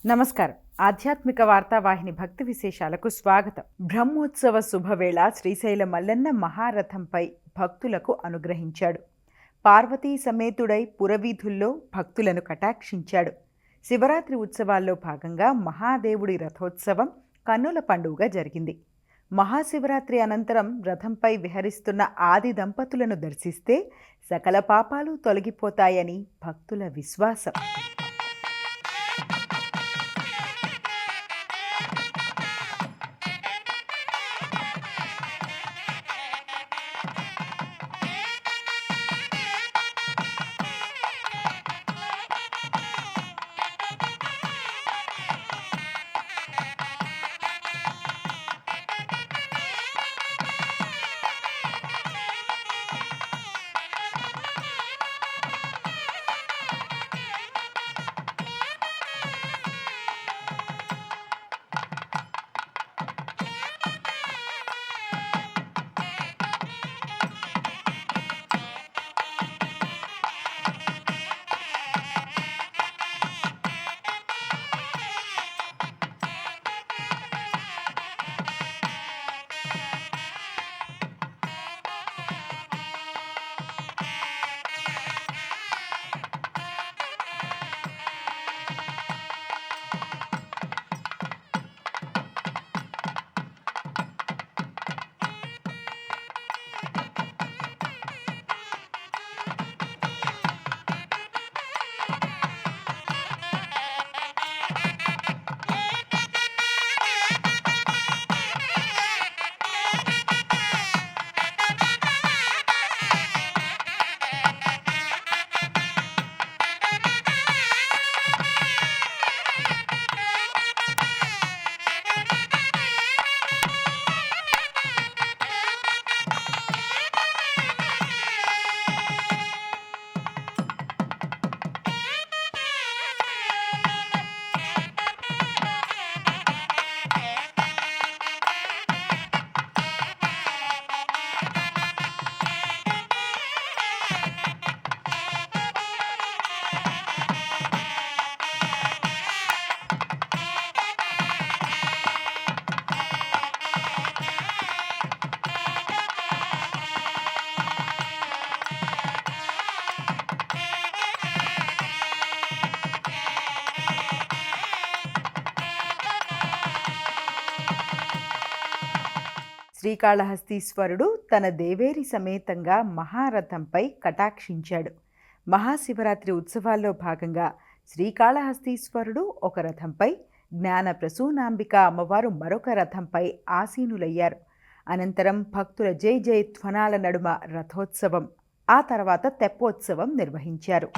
నమస్కారం. ఆధ్యాత్మిక వార్తావాహిని భక్తి విశేషాలకు స్వాగతం. బ్రహ్మోత్సవ శుభవేళ శ్రీశైల మల్లన్న మహారథంపై భక్తులకు అనుగ్రహించాడు. పార్వతీ సమేతుడై పురవీధుల్లో భక్తులను కటాక్షించాడు. శివరాత్రి ఉత్సవాల్లో భాగంగా మహాదేవుడి రథోత్సవం కన్నుల పండుగ జరిగింది. మహాశివరాత్రి అనంతరం రథంపై విహరిస్తున్న ఆది దంపతులను దర్శిస్తే సకల పాపాలు తొలగిపోతాయని భక్తుల విశ్వాసం. శ్రీకాళహస్తీశ్వరుడు తన దేవేరి సమేతంగా మహారథంపై కటాక్షించాడు. మహాశివరాత్రి ఉత్సవాల్లో భాగంగా శ్రీకాళహస్తీశ్వరుడు ఒక రథంపై, జ్ఞాన ప్రసూనాంబిక అమ్మవారు మరొక రథంపై ఆసీనులయ్యారు. అనంతరం భక్తుల జై జై ధ్వనాల నడుమ రథోత్సవం, ఆ తర్వాత తెప్పోత్సవం నిర్వహించారు.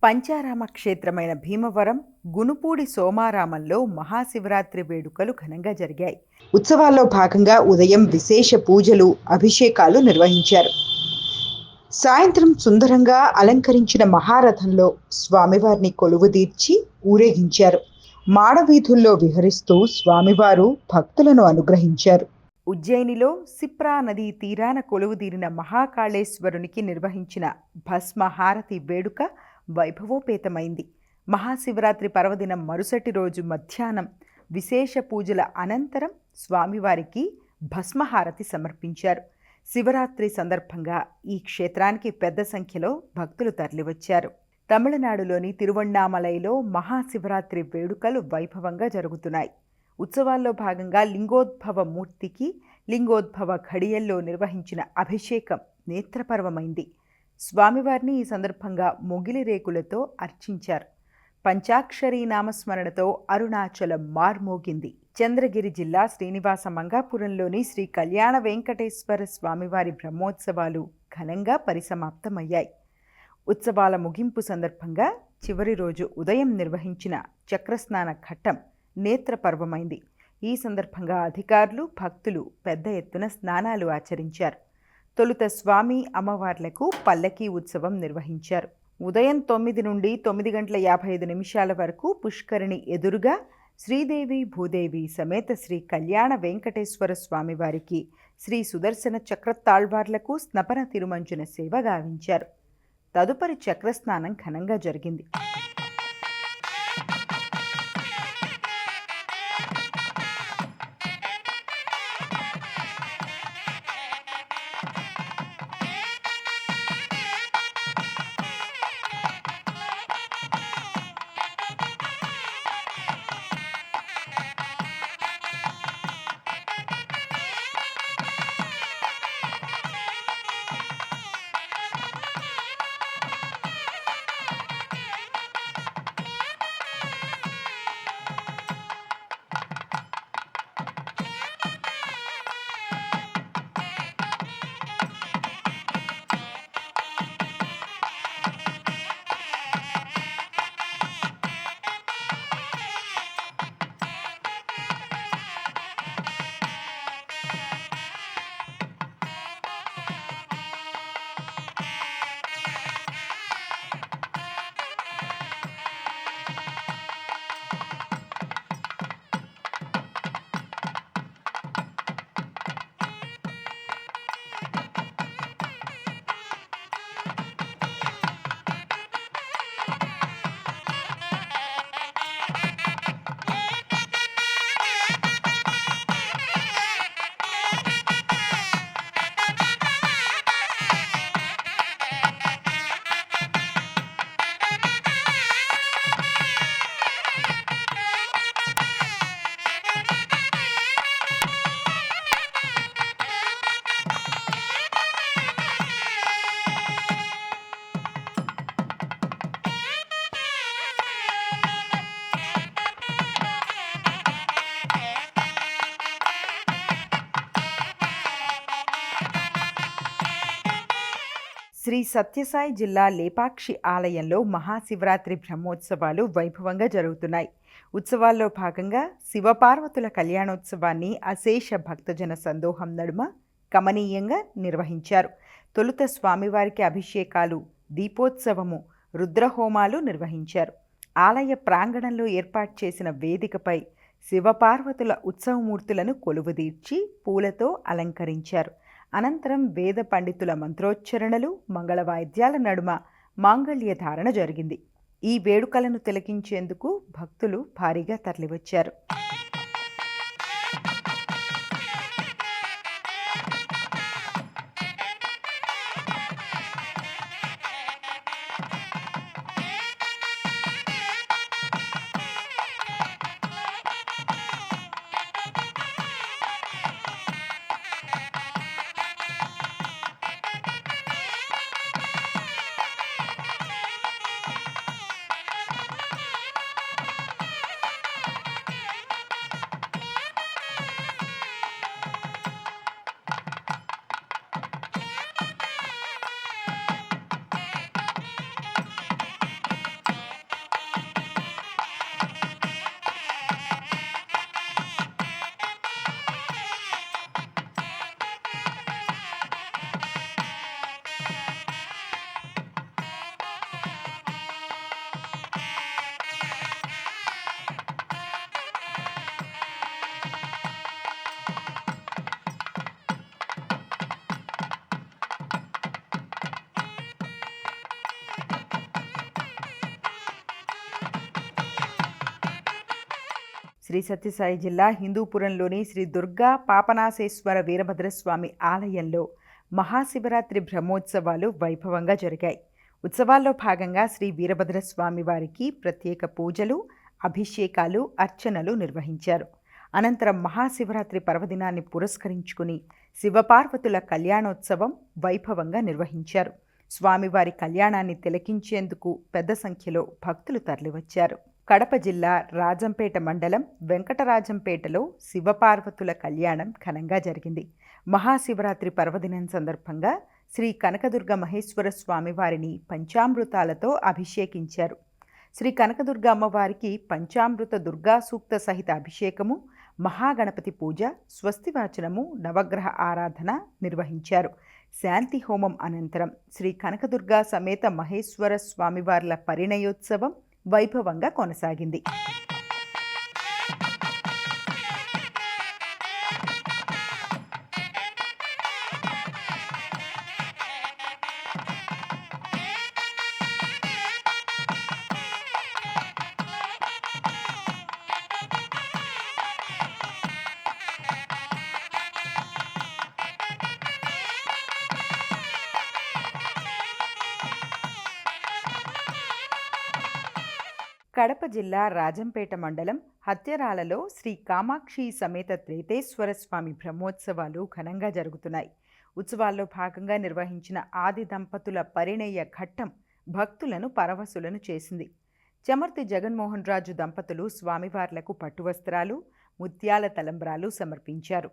పంచారామ క్షేత్రమైన భీమవరం గునుపూడి సోమారామంలో మహాశివరాత్రి వేడుకలు ఘనంగా జరిగాయి. ఉత్సవాల్లో భాగంగా ఉదయం విశేష పూజలు, అభిషేకాలు నిర్వహించారు. సాయంత్రం సుందరంగా అలంకరించిన మహారథంలో స్వామివారిని కొలువుదీర్చి ఊరేగించారు. మాడవీధుల్లో విహరిస్తూ స్వామివారు భక్తులను అనుగ్రహించారు. ఉజ్జయినిలో సిప్రా నదీ తీరాన కొలువుదీరిన మహాకాళేశ్వరునికి నిర్వహించిన భస్మహారతి వేడుక వైభవోపేతమైంది. మహాశివరాత్రి పర్వదినం మరుసటి రోజు మధ్యాహ్నం విశేష పూజల అనంతరం స్వామివారికి భస్మహారతి సమర్పించారు. శివరాత్రి సందర్భంగా ఈ క్షేత్రానికి పెద్ద సంఖ్యలో భక్తులు తరలివచ్చారు. తమిళనాడులోని తిరువణ్ణామలైలో మహాశివరాత్రి వేడుకలు వైభవంగా జరుగుతున్నాయి. ఉత్సవాల్లో భాగంగా లింగోద్భవ మూర్తికి లింగోద్భవ ఘడియల్లో నిర్వహించిన అభిషేకం నేత్రపర్వమైంది. స్వామివారిని ఈ సందర్భంగా మొగిలి రేకులతో అర్చించారు. పంచాక్షరీ నామస్మరణతో అరుణాచలం మార్మోగింది. చంద్రగిరి జిల్లా శ్రీనివాస మంగాపురంలోని శ్రీ కళ్యాణ వెంకటేశ్వర స్వామివారి బ్రహ్మోత్సవాలు ఘనంగా పరిసమాప్తమయ్యాయి. ఉత్సవాల ముగింపు సందర్భంగా చివరి రోజు ఉదయం నిర్వహించిన చక్రస్నాన ఘట్టం నేత్రపర్వమైంది. ఈ సందర్భంగా అధికారులు, భక్తులు పెద్ద ఎత్తున స్నానాలు ఆచరించారు. తొలుత స్వామి అమ్మవార్లకు పల్లకీ ఉత్సవం నిర్వహించారు. ఉదయం 9 నుండి 9:55 వరకు పుష్కరిణి ఎదురుగా శ్రీదేవి భూదేవి సమేత శ్రీ కళ్యాణ వెంకటేశ్వర స్వామివారికి శ్రీ సుదర్శన చక్రతాళ్వార్లకు స్నపన తిరుమంజన సేవ గావించారు. తదుపరి చక్రస్నానం ఘనంగా జరిగింది. శ్రీ సత్యసాయి జిల్లా లేపాక్షి ఆలయంలో మహాశివరాత్రి బ్రహ్మోత్సవాలు వైభవంగా జరుగుతున్నాయి. ఉత్సవాల్లో భాగంగా శివపార్వతుల కళ్యాణోత్సవాన్ని అశేష భక్తజన సందోహం నడుమ కమనీయంగా నిర్వహించారు. తొలుత స్వామివారికి అభిషేకాలు, దీపోత్సవము, రుద్రహోమాలు నిర్వహించారు. ఆలయ ప్రాంగణంలో ఏర్పాటు చేసిన వేదికపై శివపార్వతుల ఉత్సవమూర్తులను కొలువుదీర్చి పూలతో అలంకరించారు. అనంతరం వేద పండితుల మంత్రోచ్చరణలు, మంగళవాయిద్యాల నడుమ మాంగళ్య ధారణ జరిగింది. ఈ వేడుకలను తిలకించేందుకు భక్తులు భారీగా తరలివచ్చారు. శ్రీ సత్యసాయి జిల్లా హిందూపురంలోని శ్రీ దుర్గా పాపనాశేశ్వర వీరభద్రస్వామి ఆలయంలో మహాశివరాత్రి బ్రహ్మోత్సవాలు వైభవంగా జరిగాయి. ఉత్సవాల్లో భాగంగా శ్రీ వీరభద్రస్వామి వారికి ప్రత్యేక పూజలు, అభిషేకాలు, అర్చనలు నిర్వహించారు. అనంతరం మహాశివరాత్రి పర్వదినాన్ని పురస్కరించుకుని శివపార్వతుల కళ్యాణోత్సవం వైభవంగా నిర్వహించారు. స్వామివారి కళ్యాణాన్ని తిలకించేందుకు పెద్ద సంఖ్యలో భక్తులు తరలివచ్చారు. కడప జిల్లా రాజంపేట మండలం వెంకటరాజంపేటలో శివపార్వతుల కళ్యాణం ఘనంగా జరిగింది. మహాశివరాత్రి పర్వదినం సందర్భంగా శ్రీ కనకదుర్గ మహేశ్వర స్వామివారిని పంచామృతాలతో అభిషేకించారు. శ్రీ కనకదుర్గ అమ్మవారికి పంచామృత దుర్గా సూక్త సహిత అభిషేకము, మహాగణపతి పూజ, స్వస్తివాచనము, నవగ్రహ ఆరాధన నిర్వహించారు. శాంతి హోమం అనంతరం శ్రీ కనకదుర్గ సమేత మహేశ్వర స్వామివార్ల పరిణయోత్సవం వైభవంగా కొనసాగింది. కడప జిల్లా రాజంపేట మండలం హత్యరాలలో శ్రీ కామాక్షి సమేత త్రేతేశ్వర స్వామి బ్రహ్మోత్సవాలు ఘనంగా జరుగుతున్నాయి. ఉత్సవాల్లో భాగంగా నిర్వహించిన ఆది దంపతుల పరిణయ ఘట్టం భక్తులను పరవశులను చేసింది. చమర్తి జగన్మోహన్ రాజు దంపతులు స్వామివార్లకు పట్టువస్త్రాలు, ముత్యాల తలంబ్రాలు సమర్పించారు.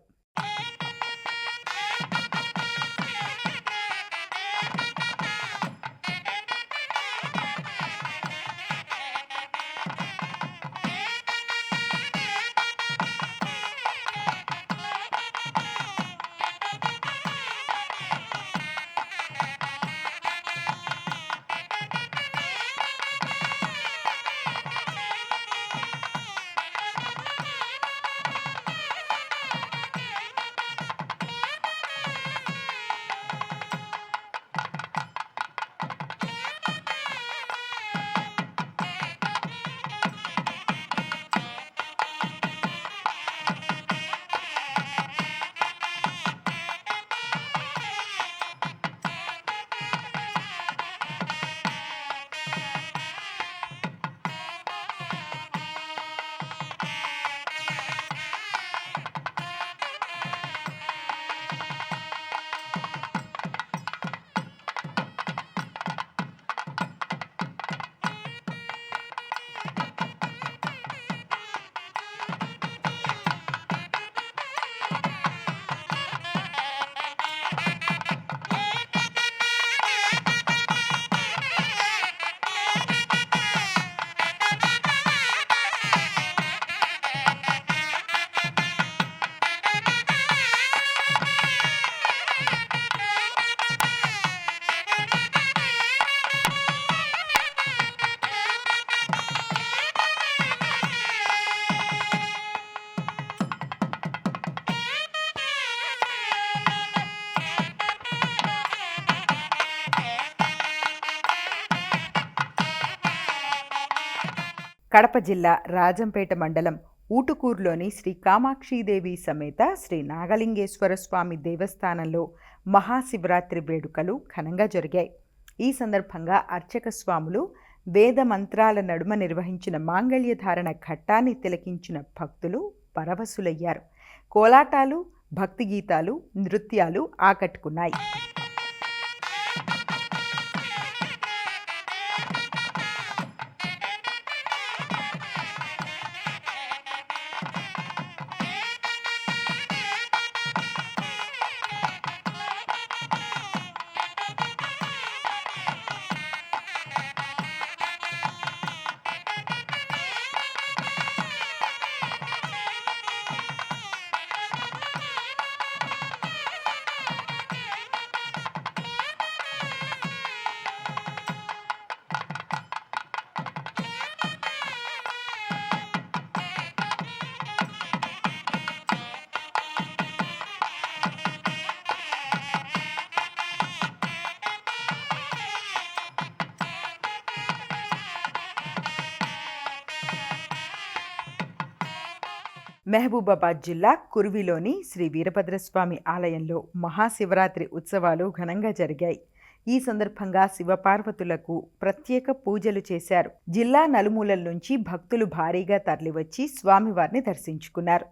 కడప జిల్లా రాజంపేట మండలం ఊటుకూరులోని శ్రీ కామాక్షీదేవి సమేత శ్రీ నాగలింగేశ్వర స్వామి దేవస్థానంలో మహాశివరాత్రి వేడుకలు ఘనంగా జరిగాయి. ఈ సందర్భంగా అర్చక స్వాములు వేద మంత్రాల నడుమ నిర్వహించిన మాంగళ్యధారణ ఘట్టాన్ని తిలకించిన భక్తులు పరవశులయ్యారు. కోలాటాలు, భక్తి గీతాలు, నృత్యాలు ఆకట్టుకున్నాయి. మహబూబాబాద్ జిల్లా కుర్విలోని శ్రీ వీరభద్రస్వామి ఆలయంలో మహాశివరాత్రి ఉత్సవాలు ఘనంగా జరిగాయి. ఈ సందర్భంగా శివపార్వతులకు ప్రత్యేక పూజలు చేశారు. జిల్లా నలుమూలల నుంచి భక్తులు భారీగా తరలివచ్చి స్వామివారిని దర్శించుకున్నారు.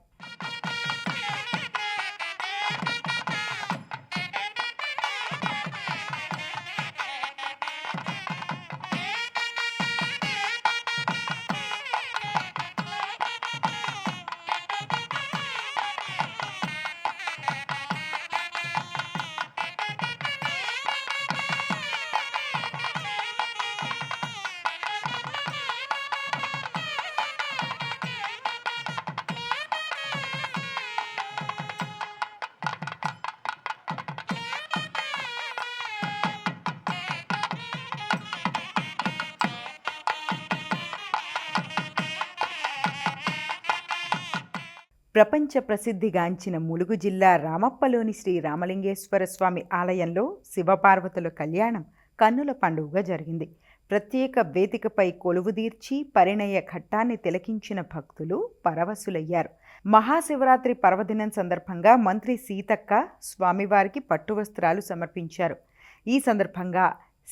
ప్రపంచ ప్రసిద్ధిగాంచిన ములుగు జిల్లా రామప్పలోని శ్రీ రామలింగేశ్వర స్వామి ఆలయంలో శివపార్వతుల కళ్యాణం కన్నుల పండుగగా జరిగింది. ప్రత్యేక వేదికపై కొలువుదీర్చి పరిణయ ఘట్టాన్ని తిలకించిన భక్తులు పరవశులయ్యారు. మహాశివరాత్రి పర్వదినం సందర్భంగా మంత్రి సీతక్క స్వామివారికి పట్టువస్త్రాలు సమర్పించారు. ఈ సందర్భంగా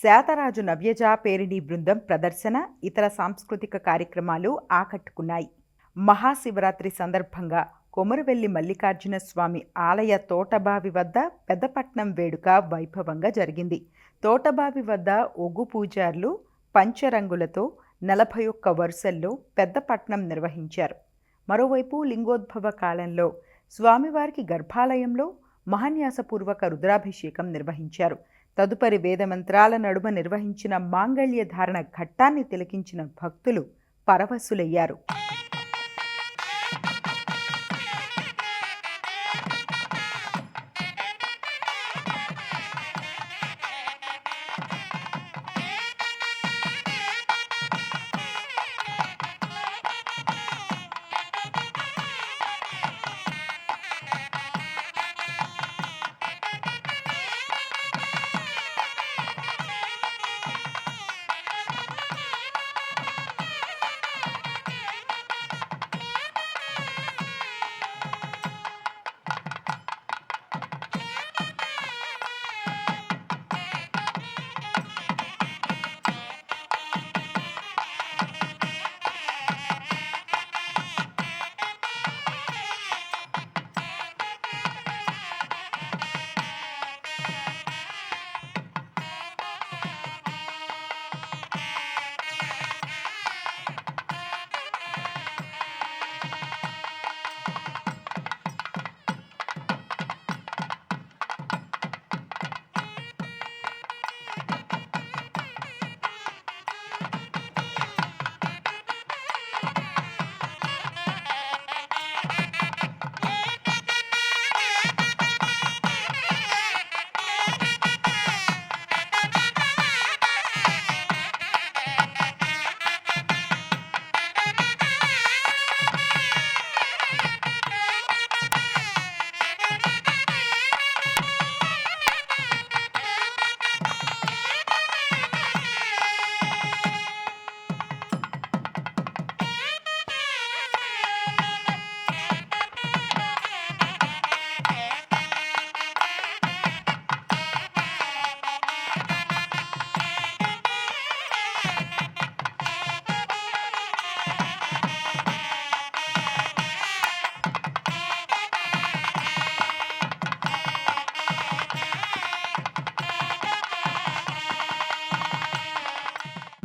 శాతరాజు నవ్యజా పేరిణి బృందం ప్రదర్శన, ఇతర సాంస్కృతిక కార్యక్రమాలు ఆకట్టుకున్నాయి. మహాశివరాత్రి సందర్భంగా కొమరవెల్లి మల్లికార్జున స్వామి ఆలయ తోటబావి వద్ద పెద్దపట్నం వేడుక వైభవంగా జరిగింది. తోటబావి వద్ద ఒగ్గు పూజార్లు పంచరంగులతో 41 వరుసల్లో పెద్దపట్నం నిర్వహించారు. మరోవైపు లింగోద్భవ కాలంలో స్వామివారికి గర్భాలయంలో మహాన్యాసపూర్వక రుద్రాభిషేకం నిర్వహించారు. తదుపరి వేదమంత్రాల నడుమ నిర్వహించిన మాంగళ్య ధారణ ఘట్టాన్ని తిలకించిన భక్తులు పరవశులయ్యారు.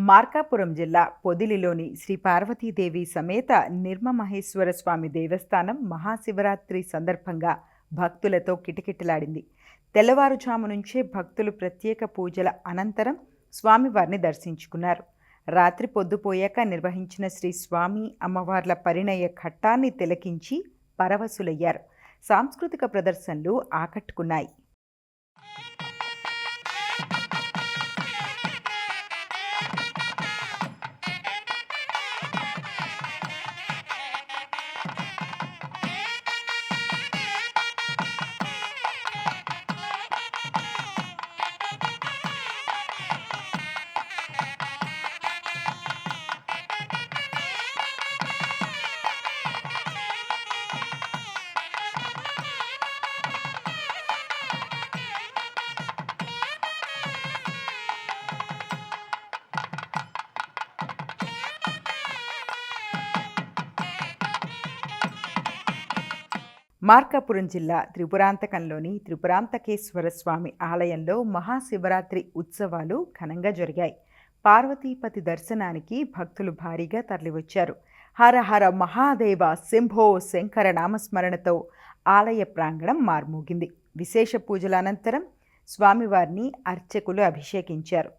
మార్కాపురం జిల్లా పొదిలిలోని శ్రీ పార్వతీదేవి సమేత నిర్మమహేశ్వర స్వామి దేవస్థానం మహాశివరాత్రి సందర్భంగా భక్తులతో కిటకిటలాడింది. తెల్లవారుజాము నుంచే భక్తులు ప్రత్యేక పూజల అనంతరం స్వామివారిని దర్శించుకున్నారు. రాత్రి పొద్దుపోయాక నిర్వహించిన శ్రీ స్వామి అమ్మవార్ల పరిణయ ఘట్టాన్ని తిలకించి పరవశులయ్యారు. సాంస్కృతిక ప్రదర్శనలు ఆకట్టుకున్నాయి. మార్కాపురం జిల్లా త్రిపురాంతకంలోని త్రిపురాంతకేశ్వర స్వామి ఆలయంలో మహాశివరాత్రి ఉత్సవాలు ఘనంగా జరిగాయి. పార్వతీపతి దర్శనానికి భక్తులు భారీగా తరలివచ్చారు. హర హర మహాదేవ శంభో శంకర నామస్మరణతో ఆలయ ప్రాంగణం మార్మోగింది. విశేష పూజల అనంతరం స్వామివారిని అర్చకులు అభిషేకించారు.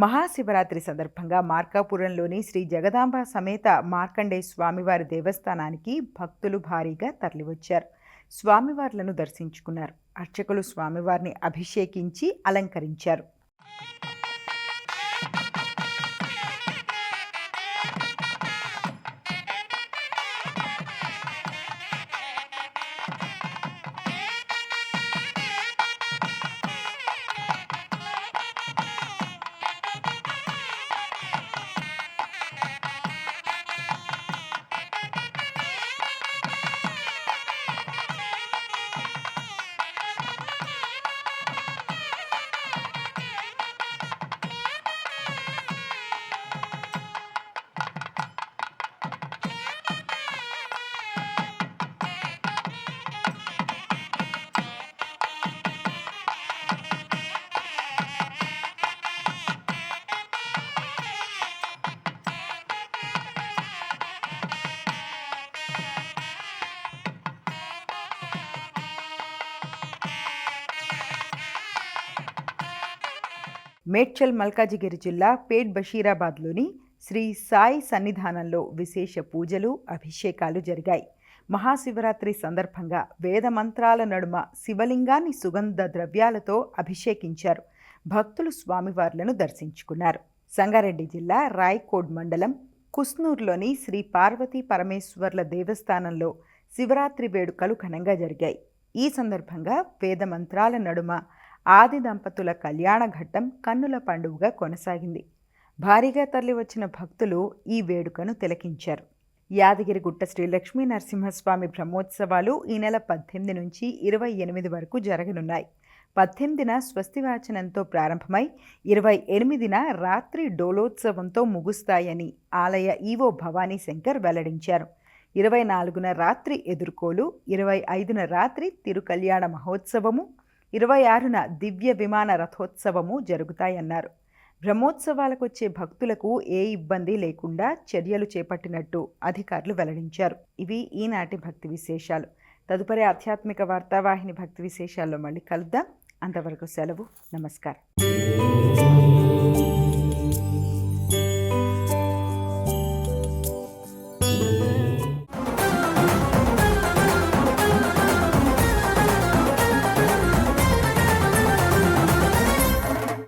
మహాశివరాత్రి సందర్భంగా మార్కాపురంలోని శ్రీ జగదాంబ సమేత మార్కండేయ స్వామివారి దేవస్థానానికి భక్తులు భారీగా తరలివచ్చారు. స్వామివార్లను దర్శించుకున్నారు. అర్చకులు స్వామివారిని అభిషేకించి అలంకరించారు. మేడ్చల్ మల్కాజిగిరి జిల్లా పేట్ బషీరాబాద్లోని శ్రీ సాయి సన్నిధానంలో విశేష పూజలు, అభిషేకాలు జరిగాయి. మహాశివరాత్రి సందర్భంగా వేద మంత్రాల నడుమ శివలింగాన్ని సుగంధ ద్రవ్యాలతో అభిషేకించారు. భక్తులు స్వామివార్లను దర్శించుకున్నారు. సంగారెడ్డి జిల్లా రాయ్కోడ్ మండలం కుస్నూర్లోని శ్రీ పార్వతీ పరమేశ్వర్ల దేవస్థానంలో శివరాత్రి వేడుకలు ఘనంగా జరిగాయి. ఈ సందర్భంగా వేద మంత్రాల నడుమ ఆది దంపతుల కళ్యాణ ఘట్టం కన్నుల పండుగగా కొనసాగింది. భారీగా తరలివచ్చిన భక్తులు ఈ వేడుకను తిలకించారు. యాదగిరిగుట్ట శ్రీ లక్ష్మీ నరసింహస్వామి బ్రహ్మోత్సవాలు ఈ నెల 18 నుంచి 28 వరకు జరగనున్నాయి. 18న స్వస్తివాచనంతో ప్రారంభమై 28న రాత్రి డోలోత్సవంతో ముగుస్తాయని ఆలయ ఈవో భవానీ శంకర్ వెల్లడించారు. 24న రాత్రి ఎదుర్కోలు, 25న రాత్రి తిరుకల్యాణ మహోత్సవము, 26న దివ్య విమాన రథోత్సవము జరుగుతాయన్నారు. బ్రహ్మోత్సవాలకు వచ్చే భక్తులకు ఏ ఇబ్బంది లేకుండా చర్యలు చేపట్టినట్టు అధికారులు వెల్లడించారు. ఇవి ఈనాటి భక్తి విశేషాలు. తదుపరి ఆధ్యాత్మిక వార్తావాహిని భక్తి విశేషాల్లో మళ్ళీ కలుద్దాం. అంతవరకు సెలవు. నమస్కారం.